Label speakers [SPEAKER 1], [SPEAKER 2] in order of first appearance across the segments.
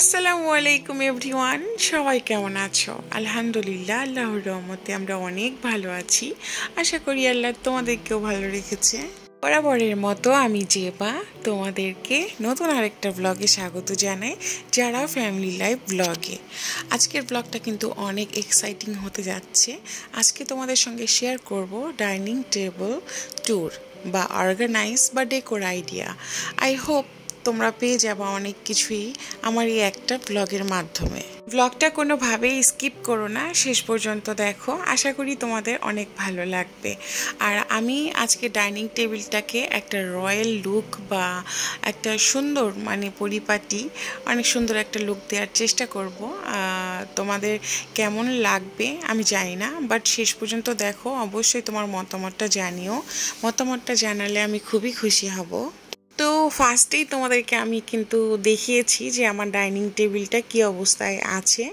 [SPEAKER 1] আসসালামু আলাইকুম এভরিওয়ান, সবাই কেমন আছো? আলহামদুলিল্লাহ, আল্লাহর রহমতে আমরা অনেক ভালো আছি। আশা করি আল্লাহ তোমাদেরকেও ভালো রেখেছে। বরাবরের মতো আমি জেবা তোমাদেরকে নতুন আরেকটা ব্লগে স্বাগত জানাই, যারা ফ্যামিলি লাইফ ব্লগে। আজকের ব্লগটা কিন্তু অনেক এক্সাইটিং হতে যাচ্ছে। আজকে তোমাদের সঙ্গে শেয়ার করব ডাইনিং টেবিল ট্যুর বা অর্গানাইজ বা ডেকোর আইডিয়া। আই হোপ তোমরা পেয়ে যাবে অনেক কিছুই আমার এই একটা ব্লগের মাধ্যমে। ব্লগটা কোনোভাবেই স্কিপ করো না, শেষ পর্যন্ত দেখো। আশা করি তোমাদের অনেক ভালো লাগবে। আর আমি আজকে ডাইনিং টেবিলটাকে একটা রয়্যাল লুক বা একটা সুন্দর পরিপাটি অনেক সুন্দর একটা লুক দেওয়ার চেষ্টা করব। তোমাদের কেমন লাগবে আমি জানি না, বাট শেষ পর্যন্ত দেখো। অবশ্যই তোমার মতামতটা জানিও। মতামতটা জানালে আমি খুবই খুশি হব। তো ফার্স্টেই তোমাদেরকে আমি কিন্তু দেখিয়েছি যে আমার ডাইনিং টেবিলটা কী অবস্থায় আছে।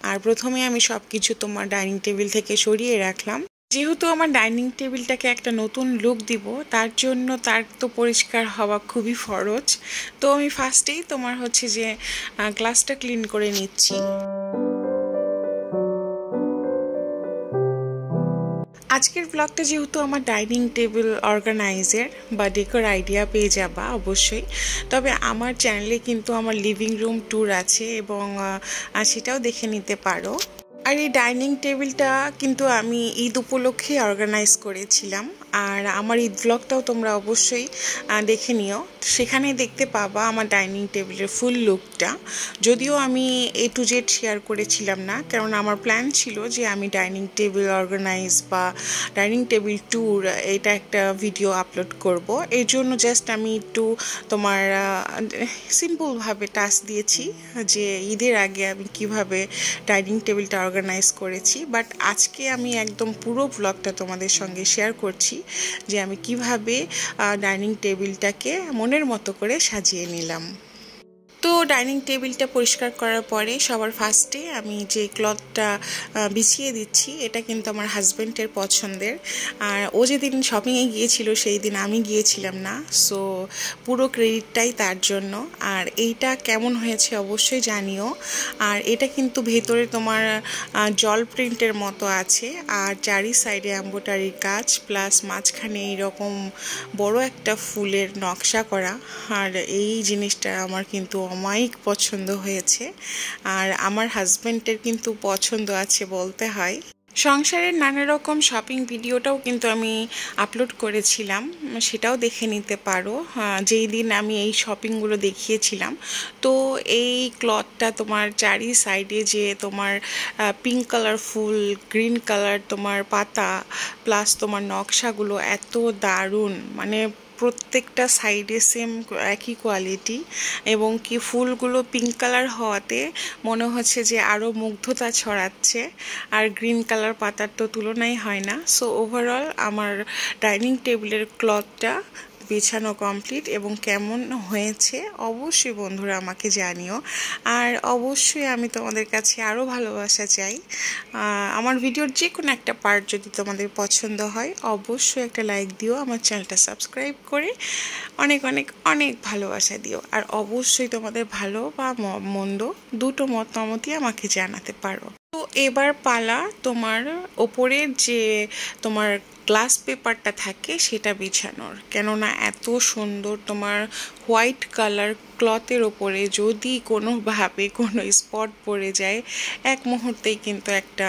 [SPEAKER 1] আর প্রথমে আমি সব কিছু তোমার ডাইনিং টেবিল থেকে সরিয়ে রাখলাম। যেহেতু আমার ডাইনিং টেবিলটাকে একটা নতুন লুক দিব, তার জন্য তার তো পরিষ্কার হওয়া খুবই ফরজ। তো আমি ফার্স্টেই তোমার হচ্ছে যে গ্লাসটা ক্লিন করে নিচ্ছি। আজকের ব্লগটা যেহেতু আমার ডাইনিং টেবিল অর্গানাইজের বা ডেকোর আইডিয়া পেয়ে যাবা অবশ্যই। তবে আমার চ্যানেলে কিন্তু আমার লিভিং রুম ট্যুর আছে এবং সেটাও দেখে নিতে পারো। আর এই ডাইনিং টেবিলটা কিন্তু আমি ঈদ উপলক্ষে অর্গানাইজ করেছিলাম। আর আমার ঈদ ব্লগটাও তোমরা অবশ্যই দেখে নিও। সেখানে দেখতে পাবা আমার ডাইনিং টেবিলের ফুল লুকটা। যদিও আমি A to Z শেয়ার করেছিলাম না, কারণ আমার প্ল্যান ছিল যে আমি ডাইনিং টেবিল অর্গানাইজ বা ডাইনিং টেবিল ট্যুর এটা একটা ভিডিও আপলোড করব। এর জন্য জাস্ট আমি একটু তোমার সিম্পলভাবে টাস্ক দিয়েছি যে ঈদের আগে আমি কিভাবে ডাইনিং টেবিলটা অর্গানাইজ করেছি। বাট আজকে আমি একদম পুরো ব্লগটা তোমাদের সঙ্গে শেয়ার করছি যে আমি কিভাবে ডাইনিং টেবিলটাকে মনের মতো করে সাজিয়ে নিলাম। তো ডাইনিং টেবিলটা পরিষ্কার করার পরে সবার ফার্স্টে আমি যে ক্লথটা বিছিয়ে দিচ্ছি, এটা কিন্তু আমার হাজব্যান্ডের পছন্দের। আর ও যেদিন শপিংয়ে গিয়েছিল সেই দিন আমি গিয়েছিলাম না, সো পুরো ক্রেডিটটাই তার জন্য। আর এইটা কেমন হয়েছে অবশ্যই জানিও। আর এটা কিন্তু ভেতরে তোমার জল প্রিন্টের মতো আছে, আর চারি সাইডে এমব্রয়ডারির কাজ, প্লাস মাঝখানে এইরকম বড় একটা ফুলের নকশা করা। আর এই জিনিসটা আমার কিন্তু অমায়িক পছন্দ হয়েছে, আর আমার হাজব্যান্ডের কিন্তু পছন্দ আছে বলতে হয়। সংসারের নানা রকম শপিং ভিডিওটাও কিন্তু আমি আপলোড করেছিলাম, সেটাও দেখে নিতে পারো যেই দিন আমি এই শপিংগুলো দেখিয়েছিলাম। তো এই ক্লথটা তোমার চারি সাইডে যে তোমার পিঙ্ক কালার ফুল, গ্রিন কালার তোমার পাতা, প্লাস তোমার নকশাগুলো এত দারুণ, প্রত্যেকটা সাইডে সেম একই কোয়ালিটি, এবং কি ফুলগুলো পিঙ্ক কালার হওয়াতে মনে হচ্ছে যে আরও মুগ্ধতা ছড়াচ্ছে। আর গ্রিন কালার পাতার তো তুলনাই হয় না। সো ওভারঅল আমার ডাইনিং টেবিলের ক্লথটা বিছানো কমপ্লিট, এবং কেমন হয়েছে অবশ্যই বন্ধুরা আমাকে জানিও। আর অবশ্যই আমি তোমাদের কাছে আরও ভালোবাসা চাই। আমার ভিডিওর যে কোনো একটা পার্ট যদি তোমাদের পছন্দ হয় অবশ্যই একটা লাইক দিও, আমার চ্যানেলটা সাবস্ক্রাইব করে অনেক অনেক অনেক ভালোবাসা দিও। আর অবশ্যই তোমাদের ভালো বা মন্দ দুটো মতামতই আমাকে জানাতে পারো। তো এবার পালা তোমার ওপরের যে তোমার গ্লাস পেপারটা থাকে সেটা বিছানোর। কেননা এত সুন্দর তোমার হোয়াইট কালার ক্লথের ওপরে যদি কোনোভাবে কোনো স্পট পড়ে যায়, এক মুহূর্তেই কিন্তু একটা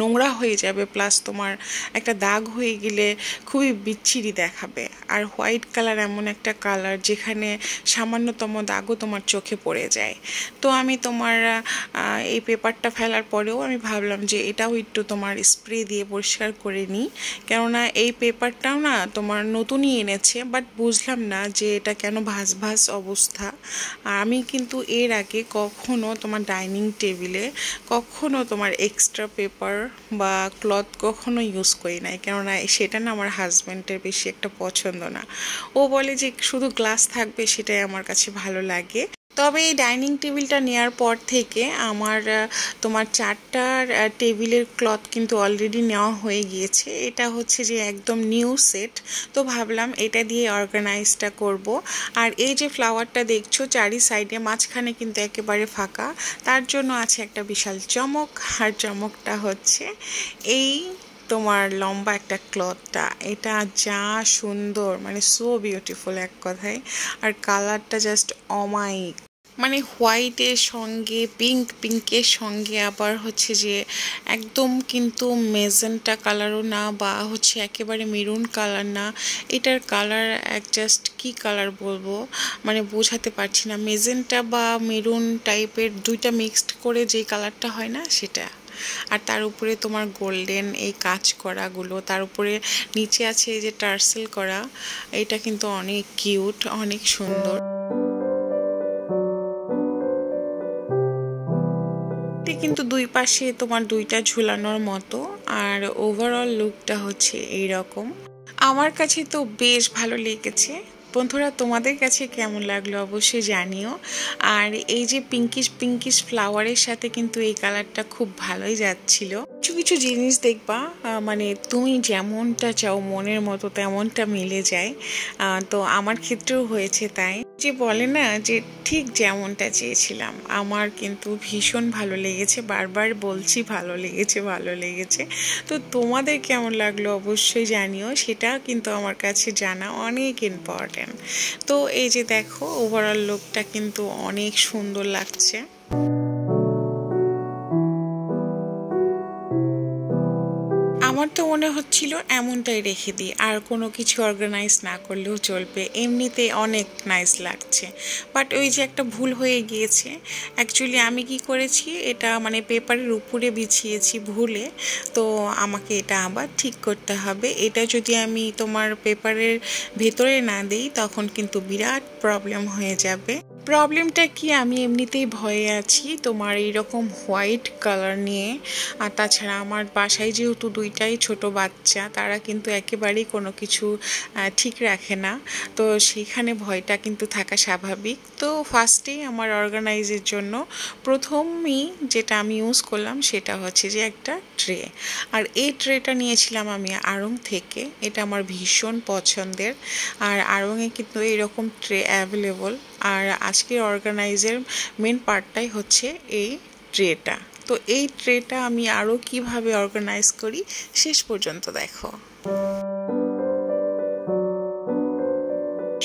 [SPEAKER 1] নোংরা হয়ে যাবে, প্লাস তোমার একটা দাগ হয়ে গেলে খুবই বিচ্ছিরি দেখাবে। আর হোয়াইট কালার এমন একটা কালার যেখানে সামান্যতম দাগও তোমার চোখে পড়ে যায়। তো আমি তোমার এই পেপারটা ফেলার পরেও আমি ভাবলাম যে এটাও একটু তোমার স্প্রে দিয়ে পরিষ্কার করে নিই, কেননা এই পেপারটাও না তোমার নতুনই এনেছে, বাট বুঝলাম না যে এটা কেন ভাঁজ ভাঁজ অবস্থা। আর আমি কিন্তু এর আগে কখনো তোমার ডাইনিং টেবিলে কখনো তোমার এক্সট্রা পেপার বা ক্লথ কখনো ইউজ করি নাই, কেননা সেটা না আমার হাজব্যান্ডের বেশি একটা পছন্দ না। ও বলে যে শুধু গ্লাস থাকবে সেটাই আমার কাছে ভালো লাগে। তবে এই ডাইনিং টেবিলটা নেওয়ার পর থেকে আমার তোমার 4টার টেবিলের ক্লথ কিন্তু অলরেডি নেওয়া হয়ে গিয়েছে। এটা হচ্ছে যে একদম নিউ সেট, তো ভাবলাম এটা দিয়ে অর্গানাইজটা করব। আর এই যে ফ্লাওয়ারটা দেখছো চারি সাইডে, মাঝখানে কিন্তু একেবারে ফাঁকা, তার জন্য আছে একটা বিশাল চমক। আর চমকটা হচ্ছে এই তোমার লম্বা একটা ক্লথটা, এটা যা সুন্দর, মানে সো বিউটিফুল এক কথায়। আর কালারটা জাস্ট অমাইক, মানে হোয়াইটের সঙ্গে পিঙ্কের সঙ্গে আবার হচ্ছে যে একদম কিন্তু মেজেন্টা কালারও না, বা হচ্ছে একেবারে মেরুন কালার না। এটার কালার জাস্ট কি কালার বলবো, মানে বোঝাতে পারছি না। মেজেন্টা বা মেরুন টাইপের দুইটা মিক্সড করে যেই কালারটা হয় না, সেটা। আর তার উপরে তোমার গোল্ডেন এই কাজ করাগুলো, তার উপরে নিচে আছে এই যে টার্সেল করা, এটা কিন্তু অনেক কিউট, অনেক সুন্দর। কিন্তু দুই পাশে তোমার দুইটা ঝুলানোর মতো, আর ওভারঅল লুকটা হচ্ছে এইরকম। আমার কাছে তো বেশ ভালো লেগেছে। বন্ধুরা, তোমাদের কাছে কেমন লাগলো অবশ্যই জানিও। আর এই যে পিঙ্কিশ ফ্লাওয়ারের সাথে কিন্তু এই কালারটা খুব ভালোই যাচ্ছিল। কিছু কিছু জিনিস দেখবা, মানে তুমি যেমনটা চাও মনের মতো তেমনটা মিলে যায়। তো আমার ক্ষেত্রেও হয়েছে তাই। যে বলে না যে ঠিক যেমনটা চেয়েছিলাম, আমার কিন্তু ভীষণ ভালো লেগেছে। বারবার বলছি ভালো লেগেছে। তো তোমাদের কেমন লাগলো অবশ্যই জানিও, সেটা কিন্তু আমার কাছে জানা অনেক ইম্পর্টেন্ট। তো এই যে দেখো, ওভারঅল লুকটা কিন্তু অনেক সুন্দর লাগছে। আমার তো মনে হচ্ছিল এমনটাই রেখে দিই, আর কোনো কিছু অর্গানাইজ না করলেও চলবে, এমনিতে অনেক নাইস লাগছে। বাট ওই যে একটা ভুল হয়ে গিয়েছে। অ্যাকচুয়ালি আমি কি করেছি, এটা মানে পেপারের উপরে বিছিয়েছি ভুলে, তো আমাকে এটা আবার ঠিক করতে হবে। এটা যদি আমি তোমার পেপারের ভেতরে না দিই, তখন কিন্তু বিরাট প্রবলেম হয়ে যাবে। প্রবলেমটা কি, আমি এমনিতেই ভয়ে আছি তোমার এইরকম হোয়াইট কালার নিয়ে। আর তাছাড়া আমার বাসায় যেহেতু দুইটাই ছোট বাচ্চা, তারা কিন্তু একেবারেই কোনো কিছু ঠিক রাখে না, তো সেইখানে ভয়টা কিন্তু থাকা স্বাভাবিক। তো ফার্স্টেই আমার অর্গানাইজের জন্য প্রথমেই যেটা আমি ইউজ করলাম সেটা হচ্ছে যে একটা ট্রে। আর এই ট্রেটা নিয়েছিলাম আমি আড়ং থেকে, এটা আমার ভীষণ পছন্দের। আর আড়ংয়ে কিন্তু এরকম ট্রে অ্যাভেলেবল। আর আজকের অর্গানাইজের মেন পার্টটাই হচ্ছে এই ট্রেটা। তো এই ট্রেটা আমি আরও কিভাবে অর্গানাইজ করি শেষ পর্যন্ত দেখো।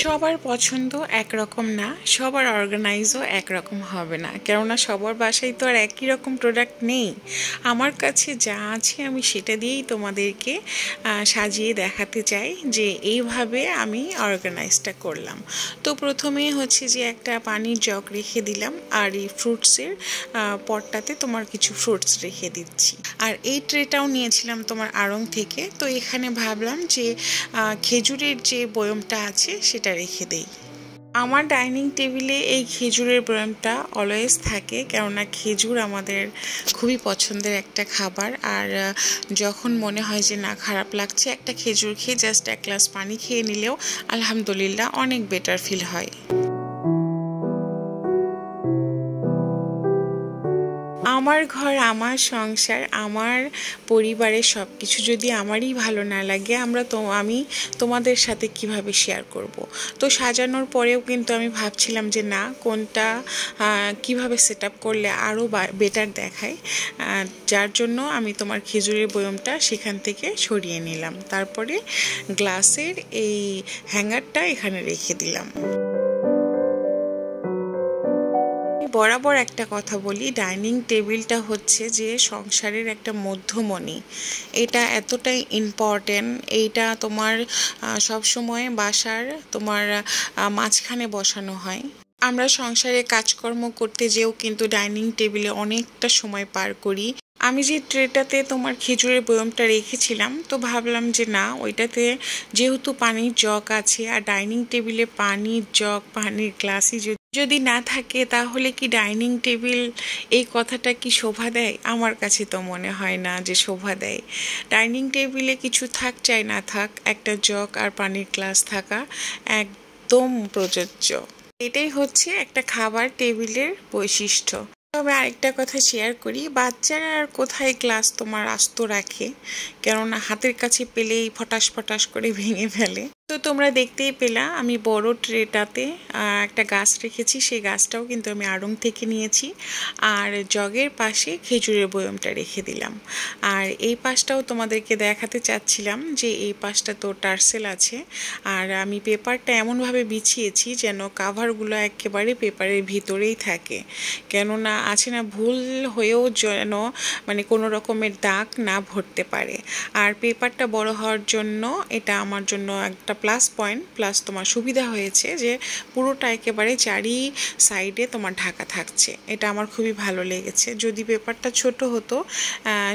[SPEAKER 1] সবার পছন্দ একরকম না, সবার অর্গানাইজও একরকম হবে না, কেননা সবার বাসায় তো আর একই রকম প্রোডাক্ট নেই। আমার কাছে যা আছে আমি সেটা দিয়েই তোমাদেরকে সাজিয়ে দেখাতে চাই যে এইভাবে আমি অর্গানাইজটা করলাম। তো প্রথমে হচ্ছে যে একটা পানির জগ রেখে দিলাম, আর এই ফ্রুটসের পটটাতে তোমার কিছু ফ্রুটস রেখে দিচ্ছি। আর এই ট্রেটাও নিয়েছিলাম তোমার আড়ং থেকে। তো এখানে ভাবলাম যে খেজুরের যে বয়মটা আছে সেটা রেখে দেই। আমার ডাইনিং টেবিলে এই খেজুরের বয়মটা অলওয়েজ থাকে, কেননা খেজুর আমাদের খুবই পছন্দের একটা খাবার। আর যখন মনে হয় যে না খারাপ লাগছে, একটা খেজুর খেয়ে জাস্ট এক গ্লাস পানি খেয়ে নিলেও আলহামদুলিল্লাহ অনেক বেটার ফিল হয়। আমার ঘর, আমার সংসার, আমার পরিবারের সব কিছু যদি আমারই ভালো না লাগে, আমি তোমাদের সাথে কিভাবে শেয়ার করব। তো সাজানোর পরেও কিন্তু আমি ভাবছিলাম যে না, কোনটা কিভাবে সেট আপ করলে আরও বেটার দেখায়। যার জন্য আমি তোমার খেজুরের বয়মটা সেখান থেকে সরিয়ে নিলাম, তারপরে গ্লাসের এই হ্যাঙ্গারটা এখানে রেখে দিলাম। বরাবর একটা কথা বলি, ডাইনিং টেবিলটা হচ্ছে যে সংসারের একটা মধ্যমণি। এটা এতটাই ইম্পর্টেন্ট, এইটা তোমার সবসময় বাসার তোমার মাঝখানে বসানো হয়। আমরা সংসারে কাজকর্ম করতে যেও কিন্তু ডাইনিং টেবিলে অনেকটা সময় পার করি। আমি যে ট্রেটাতে তোমার খেজুরের বয়মটা রেখেছিলাম, তো ভাবলাম যে না, ওইটাতে যেহেতু পানির জগ আছে, আর ডাইনিং টেবিলে পানির জগ, পানির গ্লাসই যদি না থাকে, তাহলে কি ডাইনিং টেবিল এই কথাটা কি শোভা দেয়? আমার কাছে তো মনে হয় না যে শোভা দেয়। ডাইনিং টেবিলে কিছু থাক চাই না থাক, একটা জগ আর পানির গ্লাস থাকা একদম প্রযোজ্য। এটাই হচ্ছে একটা খাবার টেবিলের বৈশিষ্ট্য। তবে আরেকটা কথা শেয়ার করি, বাচ্চারা আর কোথায় গ্লাস তোমার আস্ত রাখে, কেননা হাতের কাছে পেলেই ফটাস ফটাস করে ভেঙে ফেলে। তো তোমরা দেখতেই পেলা আমি বড় ট্রেটাতে একটা গাছ রেখেছি, সেই গাছটাও কিন্তু আমি আড়ং থেকে নিয়েছি। আর জগের পাশে খেজুরের বয়মটা রেখে দিলাম। আর এই পাশটাও তোমাদেরকে দেখাতে চাচ্ছিলাম যে এই পাশটা তো টার্সেল আছে। আর আমি পেপারটা এমনভাবে বিছিয়েছি যেন কাভারগুলো একেবারে পেপারের ভিতরেই থাকে, কেননা আছে না ভুল হয়েও যেন মানে কোনো রকমের দাগ না ভরতে পারে। আর পেপারটা বড় হওয়ার জন্য এটা আমার জন্য একটা প্লাস পয়েন্ট, প্লাস তোমার সুবিধা হয়েছে যে পুরোটা একেবারে চারি সাইডে তোমার ঢাকা থাকছে, এটা আমার খুবই ভালো লেগেছে। যদি পেপারটা ছোট হতো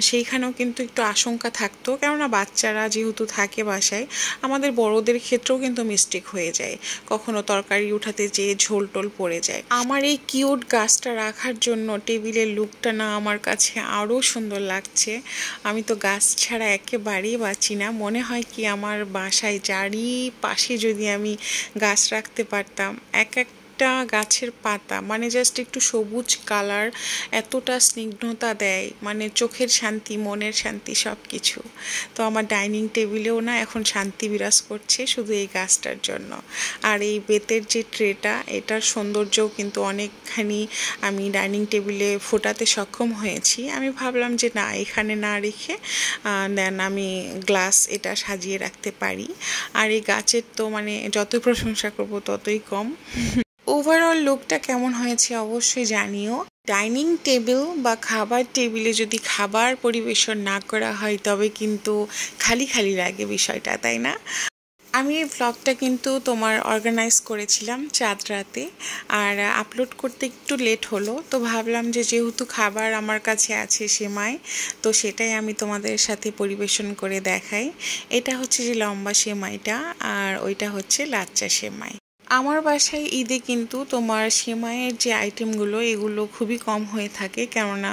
[SPEAKER 1] সেইখানেও কিন্তু একটু আশঙ্কা থাকতো, কেননা বাচ্চারা যেহেতু থাকে বাসায়, আমাদের বড়দের ক্ষেত্রেও কিন্তু মিস্টেক হয়ে যায়, কখনো তরকারি উঠাতে যেয়ে ঝোল টোল পড়ে যায়। আমার এই কিউট গাছটা রাখার জন্য টেবিলের লুকটা না আমার কাছে আরও সুন্দর লাগছে। আমি তো গাছ ছাড়া একেবারেই বাঁচি না, মনে হয় কি আমার বাসায় চারিপাশে যদি আমি গাছ রাখতে পারতাম। একটা গাছের পাতা মানে জাস্ট একটু সবুজ কালার এতটা স্নিগ্ধতা দেয়, মানে চোখের শান্তি, মনের শান্তি, সব কিছু। তো আমার ডাইনিং টেবিলেও না এখন শান্তি বিরাজ করছে শুধু এই গাছটার জন্য। আর এই বেতের যে ট্রেটা, এটার সৌন্দর্যও কিন্তু অনেকখানি আমি ডাইনিং টেবিলে ফোটাতে সক্ষম হয়েছি। আমি ভাবলাম যে না, এখানে না রেখে দেন আমি গ্লাস এটা সাজিয়ে রাখতে পারি। আর এই গাছের তো মানে যতই প্রশংসা করব ততই কম। ওভারঅল লুকটা কেমন হয়েছে অবশ্যই জানিও। ডাইনিং টেবিল বা খাবার টেবিলে যদি খাবার পরিবেশন না করা হয় তবে কিন্তু খালি খালি লাগে বিষয়টা, তাই না? আমি এই ভ্লগটা কিন্তু তোমার অর্গানাইজ করেছিলাম চাঁদ রাতে, আর আপলোড করতে একটু লেট হলো। তো ভাবলাম যে যেহেতু খাবার আমার কাছে আছে সেমাই, তো সেটাই আমি তোমাদের সাথে পরিবেশন করে দেখাই। এটা হচ্ছে যে লম্বা সেমাইটা, আর ওইটা হচ্ছে লাচ্চা সেমাই। আমার বাসায় ঈদে কিন্তু তোমার সেমাইয়ের যে আইটেমগুলো এগুলো খুবই কম হয়ে থাকে, কেননা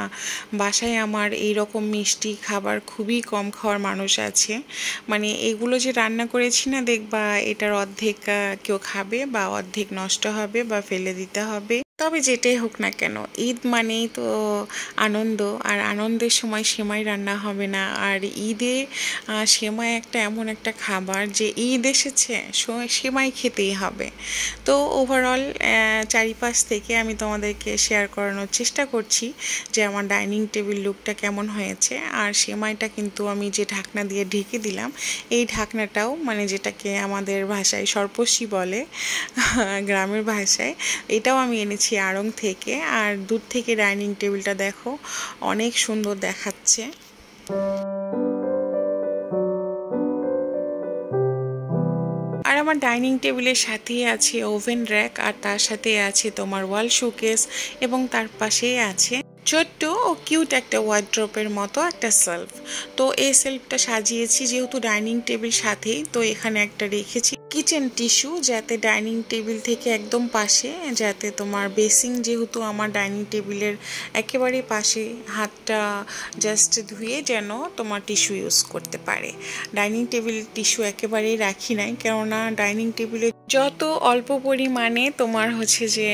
[SPEAKER 1] বাসায় আমার এই রকম মিষ্টি খাবার খুবই কম খাওয়ার মানুষ আছে। মানে এগুলো যে রান্না করেছি না, দেখবা এটার অর্ধেক কেউ খাবে বা অর্ধেক নষ্ট হবে বা ফেলে দিতে হবে। তবে যেটাই হোক না কেন, ঈদ মানেই তো আনন্দ, আর আনন্দের সময় সেমাই রান্না হবে না। আর ঈদে সেমাই একটা এমন একটা খাবার যে ঈদ এসেছে সেমাই খেতেই হবে। তো ওভারঅল চারিপাশ থেকে আমি তোমাদেরকে শেয়ার করানোর চেষ্টা করছি যে আমার ডাইনিং টেবিল লুকটা কেমন হয়েছে। আর সেমাইটা কিন্তু আমি যে ঢাকনা দিয়ে ঢেকে দিলাম, এই ঢাকনাটাও মানে যেটাকে আমাদের ভাষায় সর্পশী বলে, গ্রামের ভাষায়, এটাও আমি এনেছি আড়ং থেকে। আর দূর থেকে ডাইনিং টেবিলটা দেখো অনেক সুন্দর দেখাচ্ছে। আর আমার ডাইনিং টেবিলের সাথেই আছে ওভেন র্যাক, আর তার সাথে আছে তোমার ওয়াল শোকেস, এবং তার পাশেই আছে ছোট্ট ও কিউট একটা ওয়ার্ড্রপের মতো একটা সেলফ। তো এই সেলফটা সাজিয়েছি যেহেতু ডাইনিং টেবিল সাথেই, তো এখানে একটা রেখেছি কিচেন টিস্যু, যাতে ডাইনিং টেবিল থেকে একদম পাশে, যাতে তোমার বেসিং যেহেতু আমার ডাইনিং টেবিলের একেবারে পাশে, হাতটা জাস্ট ধুয়ে যেন তোমার টিস্যু ইউজ করতে পারে। ডাইনিং টেবিল টিস্যু একেবারেই রাখি নাই, কেননা ডাইনিং টেবিলে যত অল্প পরিমাণে তোমার হচ্ছে যে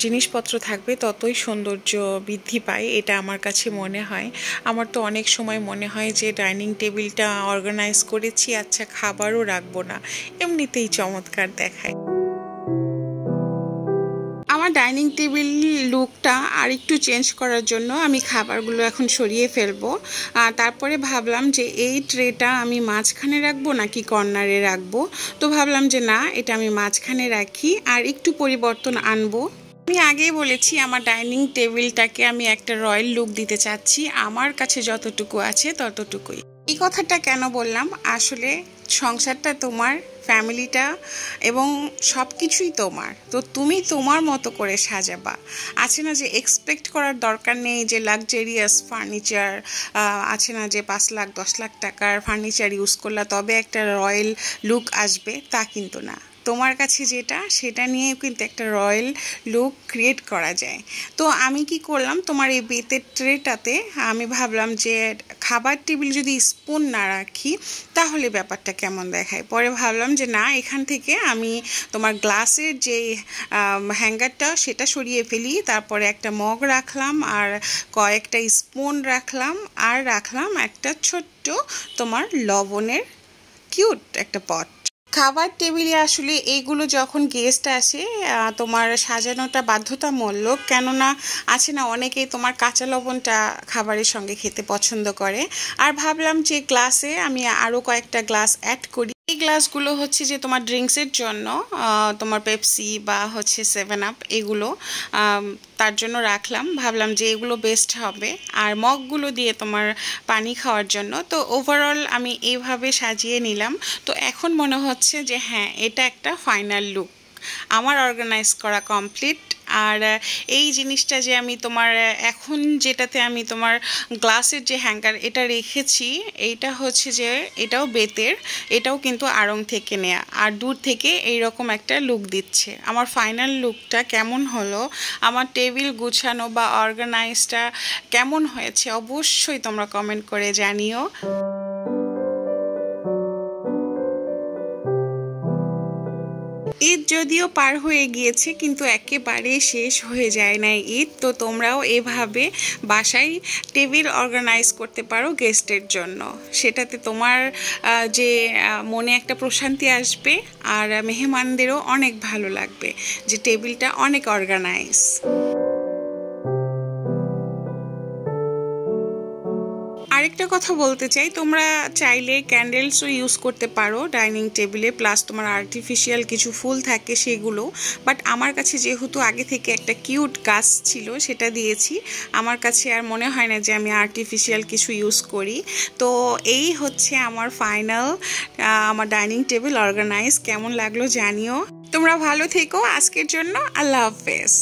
[SPEAKER 1] জিনিসপত্র থাকবে ততই সৌন্দর্য বৃদ্ধি পায়, এটা আমার কাছে মনে হয়। আমার তো অনেক সময় মনে হয় যে ডাইনিং টেবিলটা অর্গানাইজ করেছি, আচ্ছা খাবারও রাখবো না, এমনিতেই চমৎকার দেখায়। আমার ডাইনিং টেবিল লুকটা আর একটু চেঞ্জ করার জন্য আমি খাবারগুলো এখন সরিয়ে ফেলবো। আর তারপরে ভাবলাম যে এই ট্রেটা আমি মাঝখানে রাখবো নাকি কর্নারে রাখবো। তো ভাবলাম যে না, এটা আমি মাঝখানে রাখি আর একটু পরিবর্তন আনবো। আমি আগেই বলেছি আমার ডাইনিং টেবিলটাকে আমি একটা রয়্যাল লুক দিতে চাচ্ছি, আমার কাছে যতটুকু আছে ততটুকুই। এই কথাটা কেন বললাম, আসলে সংসারটা তোমার, ফ্যামিলিটা এবং সব কিছুই তোমার, তো তুমি তোমার মতো করে সাজাবা। আছে না যে এক্সপেক্ট করার দরকার নেই যে লাক্সারিয়াস ফার্নিচার, আছে না যে 5 লাখ 10 লাখ টাকার ফার্নিচার ইউজ করলে তবে একটা রয়্যাল লুক আসবে, তা কিন্তু না। তোমার কাছে যেটা সেটা নিয়ে কিন্তু একটা রয়্যাল লুক ক্রিয়েট করা যায়। তো আমি কি করলাম, তোমার এই বেতের ট্রেটাতে আমি ভাবলাম যে খাবার টেবিল যদি স্পুন না রাখি তাহলে ব্যাপারটা কেমন দেখায়। পরে ভাবলাম যে না, এখান থেকে আমি তোমার গ্লাসের যে হ্যাঙ্গারটা সেটা সরিয়ে ফেলি, তারপরে একটা মগ রাখলাম আর কয়েকটা স্পুন রাখলাম আর রাখলাম একটা ছোট্ট তোমার লবণের কিউট একটা পট। খাবার টেবিলে আসলে এইগুলো যখন গেস্ট আসে তোমার সাজানোটা বাধ্যতামূলক, কেননা আছে না অনেকেই তোমার কাঁচা লবণটা খাবারের সঙ্গে খেতে পছন্দ করে। আর ভাবলাম যে গ্লাসে আমি আরও কয়েকটা গ্লাস অ্যাড করি। এই গ্লাসগুলো হচ্ছে যে তোমার ড্রিঙ্কসের জন্য, তোমার পেপসি বা হচ্ছে 7 আপ এগুলো তার জন্য রাখলাম, ভাবলাম যে এগুলো বেস্ট হবে। আর মগগুলো দিয়ে তোমার পানি খাওয়ার জন্য। তো ওভারঅল আমি এইভাবে সাজিয়ে নিলাম। তো এখন মনে হচ্ছে যে হ্যাঁ, এটা একটা ফাইনাল লুক আমার অর্গানাইজ করা কমপ্লিট। আর এই জিনিসটা যে আমি তোমার এখন যেটাতে আমি তোমার গ্লাসের যে হ্যাঙ্গার এটা রেখেছি, এইটা হচ্ছে যে এটাও বেতের, এটাও কিন্তু আড়ং থেকে নেয়া, আর দূর থেকে এইরকম একটা লুক দিচ্ছে। আমার ফাইনাল লুকটা কেমন হলো, আমার টেবিল গুছানো বা অর্গানাইজটা কেমন হয়েছে অবশ্যই তোমরা কমেন্ট করে জানিও। ঈদ যদিও পার হয়ে গিয়েছে কিন্তু একেবারে শেষ হয়ে যায় না ঈদ। তো তোমরাও এভাবে বাসায় টেবিল অর্গানাইজ করতে পারো গেস্টের জন্য, সেটাতে তোমার যে মনে একটা প্রশান্তি আসবে আর মেহমানদেরও অনেক ভালো লাগবে যে টেবিলটা অনেক অর্গানাইজ। আরেকটা কথা বলতে চাই, তোমরা চাইলে ক্যান্ডেলসও ইউজ করতে পারো ডাইনিং টেবিলে, প্লাস তোমার আর্টিফিশিয়াল কিছু ফুল থাকে সেগুলো। বাট আমার কাছে যেহেতু আগে থেকে একটা কিউট গাছ ছিল সেটা দিয়েছি, আমার কাছে আর মনে হয় না যে আমি আর্টিফিশিয়াল কিছু ইউজ করি। তো এই হচ্ছে আমার ফাইনাল আমার ডাইনিং টেবিল অর্গানাইজ। কেমন লাগলো জানিও। তোমরা ভালো থেকো, আজকের জন্য আল্লাহ হাফেজ।